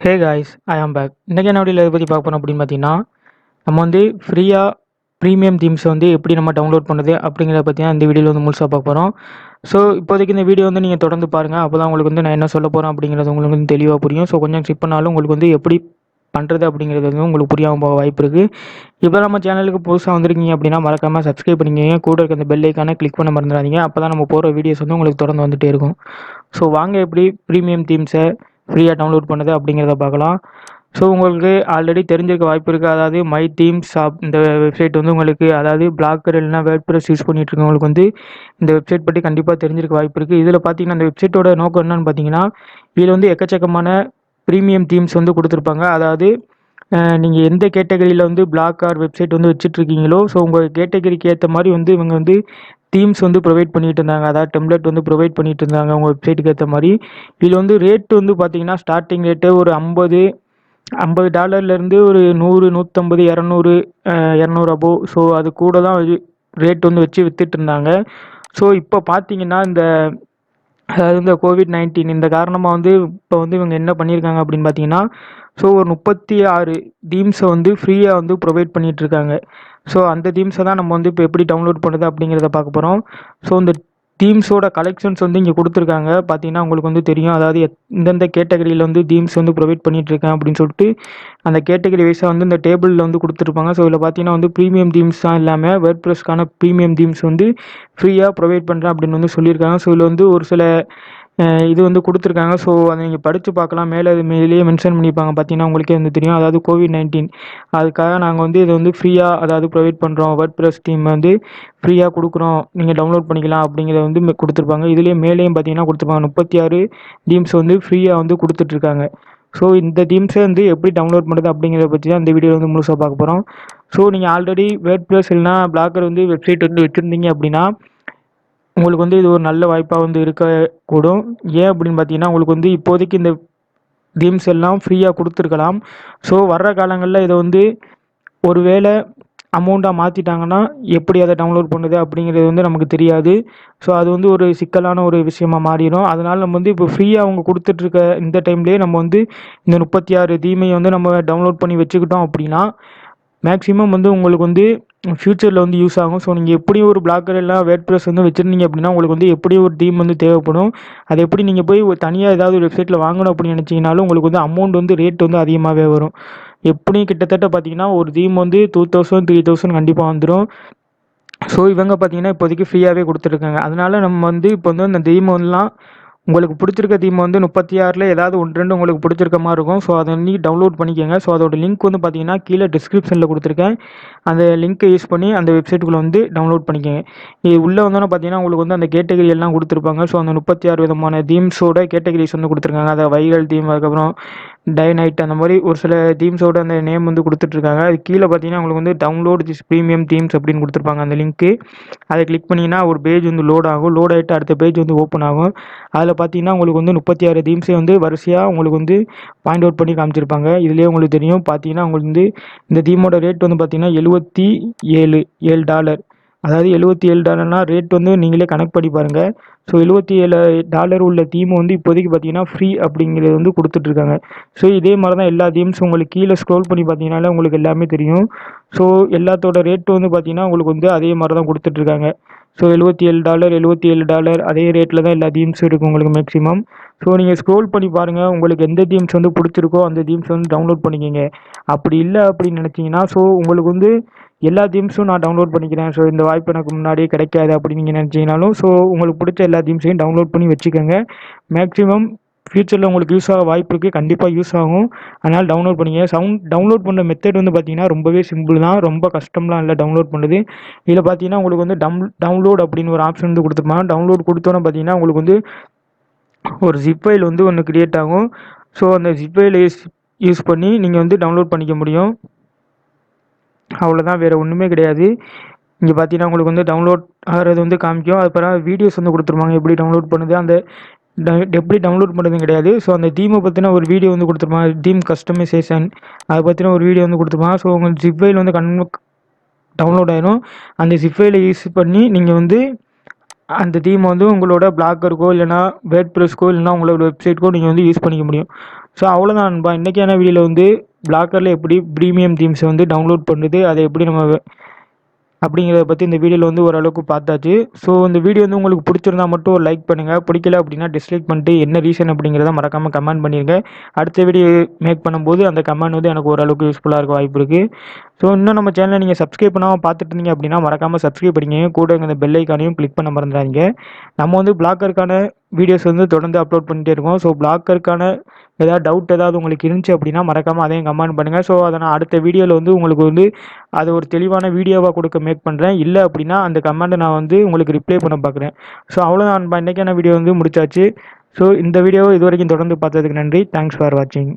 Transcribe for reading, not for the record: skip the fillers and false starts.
Hey guys, ஐ ஆம் back. இன்றைக்கி என்ன வீடியோவில் எதை பற்றி பார்க்க போகிறோம் அப்படின்னு பார்த்தீங்கன்னா, நம்ம வந்து ஃப்ரீயாக ப்ரீமியம் தீம்ஸ் வந்து எப்படி நம்ம டவுன்லோட் பண்ணுறது அப்படிங்கிறத பற்றி தான் இந்த வீடியோவில் வந்து முழுசாக பார்க்க போகிறோம். ஸோ இப்போதைக்கு இந்த வீடியோ வந்து நீங்கள் தொடர்ந்து பாருங்கள். அப்போ தான் உங்களுக்கு வந்து நான் என்ன சொல்ல போகிறேன் அப்படிங்கிறது உங்களுக்கு வந்து தெளிவாக புரியும். ஸோ கொஞ்சம் ஸ்கிப் பண்ணாலும் உங்களுக்கு வந்து எப்படி பண்ணுறது அப்படிங்கிறது வந்து உங்களுக்கு புரியாமல் போக வாய்ப்பு இருக்குது. இப்போ நம்ம சேனலுக்கு புதுசாக வந்திருக்கீங்க அப்படின்னா மறக்காமல் சப்ஸ்கிரைப் பண்ணிக்கோங்க. கூட இருக்க அந்த பெல் ஐக்கானை கிளிக் பண்ண மறந்துடாதீங்க. அப்போ தான் நம்ம போகிற வீடியோஸ் வந்து உங்களுக்கு தொடர்ந்து வந்துகிட்டே இருக்கும். ஸோ வாங்க எப்படி ப்ரீமியம் தீம்ஸை ஃப்ரீயாக டவுன்லோட் பண்ணுறது அப்படிங்கிறத பார்க்கலாம். ஸோ உங்களுக்கு ஆல்ரெடி தெரிஞ்சிருக்க வாய்ப்பு இருக்குது. அதாவது மை தீம்ஸ் ஷாப் இந்த வெப்சைட் வந்து உங்களுக்கு, அதாவது பிளாக்கர் இல்லைனா வேர்ட்பிரஸ் யூஸ் பண்ணிட்டு இருக்கவங்களுக்கு வந்து இந்த வெப்சைட் பற்றி கண்டிப்பாக தெரிஞ்சிருக்க வாய்ப்பு இருக்குது. இதில் பார்த்தீங்கன்னா இந்த வெப்சைட்டோட நோக்கம் என்னன்னு பார்த்தீங்கன்னா, இதில் வந்து எக்கச்சக்கமான ப்ரீமியம் தீம்ஸ் வந்து கொடுத்துருப்பாங்க. அதாவது நீங்கள் எந்த கேட்டகரியில் வந்து பிளாக் ஆர் வெப்சைட் வந்து வச்சுட்ருக்கீங்களோ, ஸோ உங்கள் கேட்டகரிக்கு ஏற்ற மாதிரி வந்து இவங்க வந்து தீம்ஸ் வந்து ப்ரொவைட் பண்ணிட்டு இருந்தாங்க. அதாவது டெம்ப்ளேட் வந்து ப்ரொவைட் பண்ணிட்டு இருந்தாங்க உங்கள் வெப்சைட்டுக்கு ஏற்ற மாதிரி. இதில் வந்து ரேட் வந்து பார்த்தீங்கன்னா ஸ்டார்டிங் ரேட்டு ஒரு $50 ஒரு 100, 150, 200, 200 அபோவ். ஸோ அது கூட தான் ரேட் வந்து வச்சு வித்துட்டு இருந்தாங்க. ஸோ இப்போ பார்த்தீங்கன்னா அதாவது இந்த கோவிட்-19 இந்த காரணமாக வந்து இப்போ வந்து இவங்க என்ன பண்ணியிருக்காங்க அப்படின்னு பார்த்தீங்கன்னா, ஸோ ஒரு 36 தீம்ஸை வந்து ஃப்ரீயாக வந்து ப்ரொவைட் பண்ணிகிட்ருக்காங்க. ஸோ அந்த தீம்ஸை தான் நம்ம வந்து இப்போ எப்படி டவுன்லோட் பண்ணுறது அப்படிங்கிறத பார்க்க போகிறோம். ஸோ இந்த தீம்ஸோட கலெக்ஷன்ஸ் வந்து இங்கே கொடுத்துருக்காங்க. பார்த்தீங்கன்னா உங்களுக்கு வந்து தெரியும். அதாவது இந்தந்த கேட்டகரியில் வந்து தீம்ஸ் வந்து ப்ரொவைட் பண்ணிகிட்ருக்கேன் அப்படின்னு சொல்லிட்டு அந்த கேட்டகரி வைஸாக வந்து இந்த டேபிளில் வந்து கொடுத்துருப்பாங்க. ஸோ இதில் பார்த்தீங்கன்னா வந்து ப்ரீமியம் தீம்ஸ் தான் இல்லாமல் வேர்ட்பிரஸ்க்கான ப்ரீமியம் தீம்ஸ் வந்து ஃப்ரீயாக ப்ரொவைட் பண்ணுறேன் அப்படின்னு வந்து சொல்லியிருக்காங்க. ஸோ இதில் வந்து ஒரு சில இது வந்து கொடுத்துருக்காங்க. ஸோ அதை நீங்கள் படித்து பார்க்கலாம். மேலேயே மென்ஷன் பண்ணியிருப்பாங்க. பார்த்தீங்கன்னா உங்களுக்கே வந்து தெரியும். அதாவது கோவிட்-19 அதுக்காக நாங்கள் வந்து இதை வந்து ஃப்ரீயாக அதாவது ப்ரொவைட் பண்ணுறோம். வேர்ட்பிரஸ் தீம் வந்து ஃப்ரீயாக கொடுக்குறோம், நீங்கள் டவுன்லோட் பண்ணிக்கலாம் அப்படிங்கிறத வந்து கொடுத்துருப்பாங்க. இதுலேயே மேலேயும் பார்த்தீங்கன்னா கொடுத்துருப்பாங்க 36 தீம்ஸ் வந்து ஃப்ரீயாக வந்து கொடுத்துட்ருக்காங்க. ஸோ இந்த தீம்ஸை வந்து எப்படி டவுன்லோட் பண்ணுறது அப்படிங்கிறத பற்றி தான் இந்த வீடியோவில் வந்து முழுசாக பார்க்க போகிறோம். ஸோ நீங்கள் ஆல்ரெடி வேர்ட்பிரஸ் இல்லைனா பிளாக்கர் வந்து வெப்சைட் வந்து வச்சுருந்தீங்க அப்படின்னா உங்களுக்கு வந்து இது ஒரு நல்ல வாய்ப்பாக வந்து இருக்கக்கூடும். ஏன் அப்படின்னு பார்த்தீங்கன்னா, உங்களுக்கு வந்து இப்போதைக்கு இந்த தீம்ஸ் எல்லாம் ஃப்ரீயாக கொடுத்துருக்கலாம். ஸோ வர்ற காலங்களில் இதை வந்து ஒரு வேளை அமௌண்ட்டாக மாற்றிட்டாங்கன்னா எப்படி அதை டவுன்லோட் பண்ணுது அப்படிங்கிறது வந்து நமக்கு தெரியாது. ஸோ அது வந்து ஒரு சிக்கலான ஒரு விஷயமா மாறிடும். அதனால் நம்ம வந்து இப்போ ஃப்ரீயாக அவங்க கொடுத்துட்ருக்க இந்த டைம்லேயே நம்ம வந்து இந்த 36 தீமையை வந்து நம்ம டவுன்லோட் பண்ணி வச்சுக்கிட்டோம் அப்படின்னா மேக்ஸிமம் வந்து உங்களுக்கு வந்து ஃப்யூச்சரில் வந்து யூஸ் ஆகும். ஸோ நீங்கள் எப்படியும் ஒரு பிளாக்கர் எல்லாம் வேர்ட்பிரஸ் வந்து வச்சுருந்தீங்க அப்படின்னா உங்களுக்கு வந்து எப்படியும் ஒரு தீம் வந்து தேவைப்படும். அது எப்படி நீங்கள் போய் ஒரு தனியாக ஏதாவது ஒரு வெப்சைட்டில் வாங்கணும் அப்படின்னு நினச்சிங்கனாலும் உங்களுக்கு வந்து அமௌண்ட் வந்து ரேட் வந்து அதிகமாகவே வரும். எப்படியும் கிட்டத்தட்ட பார்த்தீங்கன்னா ஒரு தீம் வந்து 2000, 3000 கண்டிப்பாக வந்துடும். ஸோ இவங்க பார்த்தீங்கன்னா இப்போதைக்கு ஃப்ரீயாகவே கொடுத்துருக்காங்க. அதனால நம்ம வந்து இப்போ வந்து அந்த தீமெல்லாம் உங்களுக்கு பிடிச்சிருக்க தீம் வந்து 36ல் ஏதாவது 1, 2 உங்களுக்கு பிடிச்சிருக்க மாதிரி இருக்கும். ஸோ அதை நீங்கள் டவுன்லோட் பண்ணிக்கோங்க. ஸோ அதோட லிங்க் வந்து பார்த்தீங்கன்னா கீழே டிஸ்கிரிப்ஷனில் கொடுத்துருக்கேன். அந்த லிங்க்கை யூஸ் பண்ணி அந்த வெப்சைட்டுக்குள்ளே வந்து டவுன்லோட் பண்ணிக்கோங்க. இது உள்ளே வந்தோன்னே பார்த்தீங்கன்னா உங்களுக்கு வந்து அந்த கேட்டகரி எல்லாம் கொடுத்துருப்பாங்க. ஸோ அந்த 36 விதமான தீம்ஸோட கேட்டகரிஸ் வந்து கொடுத்துருக்காங்க. அதை வைரல் தீம், அதுக்கப்புறம் டே நைட், அந்த மாதிரி ஒரு சில தீம்ஸோட அந்த நேம் வந்து கொடுத்துட்ருக்காங்க. அது கீழே பார்த்தீங்கன்னா உங்களுக்கு வந்து டவுன்லோட் திஸ் ப்ரீமியம் தீம்ஸ் அப்படின்னு கொடுத்துருப்பாங்க அந்த லிங்க்கு. அதை கிளிக் பண்ணிங்கன்னா ஒரு பேஜ் வந்து லோட் ஆகும். லோட் ஆகிட்டு அடுத்த பேஜ் வந்து ஓப்பன் ஆகும். அதில் பார்த்தீங்கன்னா உங்களுக்கு வந்து 36 தீம்ஸை வந்து வரிசையாக உங்களுக்கு வந்து பாயிண்ட் அவுட் பண்ணி காமிச்சிருப்பாங்க. இதுலேயே உங்களுக்கு தெரியும். பார்த்தீங்கன்னா உங்களுக்கு வந்து இந்த தீமோட ரேட் வந்து பார்த்தீங்கன்னா $77. அதாவது $77 ரேட் வந்து நீங்களே கணக்கு பண்ணி பாருங்கள். ஸோ $77 உள்ள தீம் வந்து இப்போதைக்கு பார்த்தீங்கன்னா ஃப்ரீ அப்படிங்கிறது வந்து கொடுத்துட்ருக்காங்க. ஸோ இதே மாதிரி தான் எல்லா தீம்ஸும் உங்களுக்கு கீழே ஸ்க்ரோல் பண்ணி பார்த்தீங்கன்னாலே உங்களுக்கு எல்லாமே தெரியும். ஸோ எல்லாத்தோட ரேட்டு வந்து பார்த்தீங்கன்னா உங்களுக்கு வந்து அதே மாதிரி தான் கொடுத்துட்ருக்காங்க. ஸோ $77 அதே ரேட்டில் தான் எல்லா தீம்ஸும் இருக்குது உங்களுக்கு மேக்ஸிமம். ஸோ நீங்கள் ஸ்க்ரோல் பண்ணி பாருங்கள். உங்களுக்கு எந்த தீம்ஸ் வந்து பிடிச்சிருக்கோ அந்த தீம்ஸ் வந்து டவுன்லோட் பண்ணிக்கோங்க. அப்படி இல்லை அப்படின்னு நினச்சிங்கன்னா, ஸோ உங்களுக்கு வந்து எல்லா தீம்ஸும் நான் டவுன்லோட் பண்ணிக்கிறேன், ஸோ இந்த வாய்ப்பு எனக்கு முன்னாடியே கிடைக்காது அப்படின்னு நீங்கள் நினச்சிங்கனாலும், ஸோ உங்களுக்கு பிடிச்ச எல்லா தீம்ஸையும் டவுன்லோட் பண்ணி வச்சுக்கோங்க. மேக்ஸிமம் ஃப்யூச்சரில் உங்களுக்கு யூஸ் ஆக வாய்ப்பு இருக்குது. கண்டிப்பாக யூஸ் ஆகும். அதனால் டவுன்லோட் பண்ணிங்க. டவுன்லோட் பண்ணுற மெத்தட் வந்து பார்த்தீங்கன்னா ரொம்பவே சிம்பிள் தான். ரொம்ப கஷ்டம்லாம் இல்லை டவுன்லோட் பண்ணுறது. இதில் பார்த்தீங்கன்னா உங்களுக்கு வந்து டவுன்லோட் அப்படின்னு ஒரு ஆப்ஷன் வந்து கொடுத்துருப்பாங்க. டவுன்லோட் கொடுத்தோன்னே பார்த்தீங்கன்னா உங்களுக்கு வந்து ஒரு ஜிப் ஃபைல் வந்து ஒன்று க்ரியேட் ஆகும். ஸோ அந்த ஜிப் ஃபைலை யூஸ் பண்ணி நீங்கள் வந்து டவுன்லோட் பண்ணிக்க முடியும். அவ்வளோதான், வேறு ஒன்றுமே கிடையாது. இங்கே பார்த்தீங்கன்னா உங்களுக்கு வந்து டவுன்லோட் ஆகிறது வந்து காமிக்கும். அதுக்கப்புறம் வீடியோஸ் வந்து கொடுத்துருப்பாங்க எப்படி டவுன்லோட் பண்ணுது, அந்த எப்படி டவுன்லோட் பண்ணுறதுன்னு கிடையாது. ஸோ அந்த தீமை பற்றின ஒரு வீடியோ வந்து கொடுத்துருப்பாங்க. தீம் கஸ்டமைசேஷன் அதை பற்றின ஒரு வீடியோ வந்து கொடுத்துருப்பாங்க. ஸோ உங்கள் ஜிப் ஃபைல் வந்து டவுன்லோட் ஆயிரும். அந்த ஜிப் ஃபைலை யூஸ் பண்ணி நீங்கள் வந்து அந்த தீமை வந்து உங்களோட பிளாக்கருக்கோ இல்லைனா வேர்ட்பிரஸ்க்கோ இல்லைனா உங்களோட வெப்சைட்க்கோ நீங்கள் வந்து யூஸ் பண்ணிக்க முடியும். ஸோ அவ்வளோதான் நண்பா. இன்றைக்கான வீடியோவில் வந்து பிளாக்கரில் எப்படி ப்ரீமியம் தீம்ஸை வந்து டவுன்லோட் பண்ணுறது, அதை எப்படி நம்ம அப்படிங்கிறத பற்றி இந்த வீடியோவில் வந்து ஓரளவுக்கு பார்த்தாச்சு. ஸோ இந்த வீடியோ வந்து உங்களுக்கு பிடிச்சிருந்தா மட்டும் ஒரு லைக் பண்ணுங்கள், பிடிக்கல அப்படின்னா டிஸ்லைக் பண்ணிட்டு என்ன ரீசன் அப்படிங்கிறத மறக்காமல் கமெண்ட் பண்ணிடுங்க. அடுத்த வீடியோ மேக் பண்ணும்போது அந்த கமெண்ட் வந்து எனக்கு ஓரளவுக்கு யூஸ்ஃபுல்லாக இருக்க வாய்ப்பு இருக்குது. ஸோ இன்னும் நம்ம சேனலை நீங்கள் சப்ஸ்கிரைப் பண்ணாமல் பார்த்துட்டு இருந்தீங்க அப்படின்னா மறக்காமல் சப்ஸ்கிரைப் பண்ணிக்கங்க, கூட இந்த பெல் ஐக்கானையும் கிளிக் பண்ண மறந்துடாதீங்க. நம்ம வந்து பிளாக்கருக்கான வீடியோஸ் வந்து தொடர்ந்து அப்லோட் பண்ணிட்டே இருக்கோம். ஸோ பிளாக்கருக்கான ஏதாவது டவுட் ஏதாவது உங்களுக்கு இருந்துச்சு அப்படின்னா மறக்காமல் அதையும் கமெண்ட் பண்ணுங்கள். ஸோ அதை நான் அடுத்த வீடியோவில் வந்து உங்களுக்கு வந்து அது ஒரு தெளிவான வீடியோவாக கொடுக்க மேக் பண்ணுறேன். இல்லை அப்படின்னா அந்த கமெண்ட்டை நான் வந்து உங்களுக்கு ரிப்ளை பண்ண பார்க்குறேன். ஸோ அவ்வளோதான் நண்பா, இன்றைக்கான வீடியோ வந்து முடிச்சாச்சு. ஸோ இந்த வீடியோவை இது வரைக்கும் தொடர்ந்து பார்த்ததுக்கு நன்றி. தேங்க்ஸ் ஃபார் வாட்சிங்.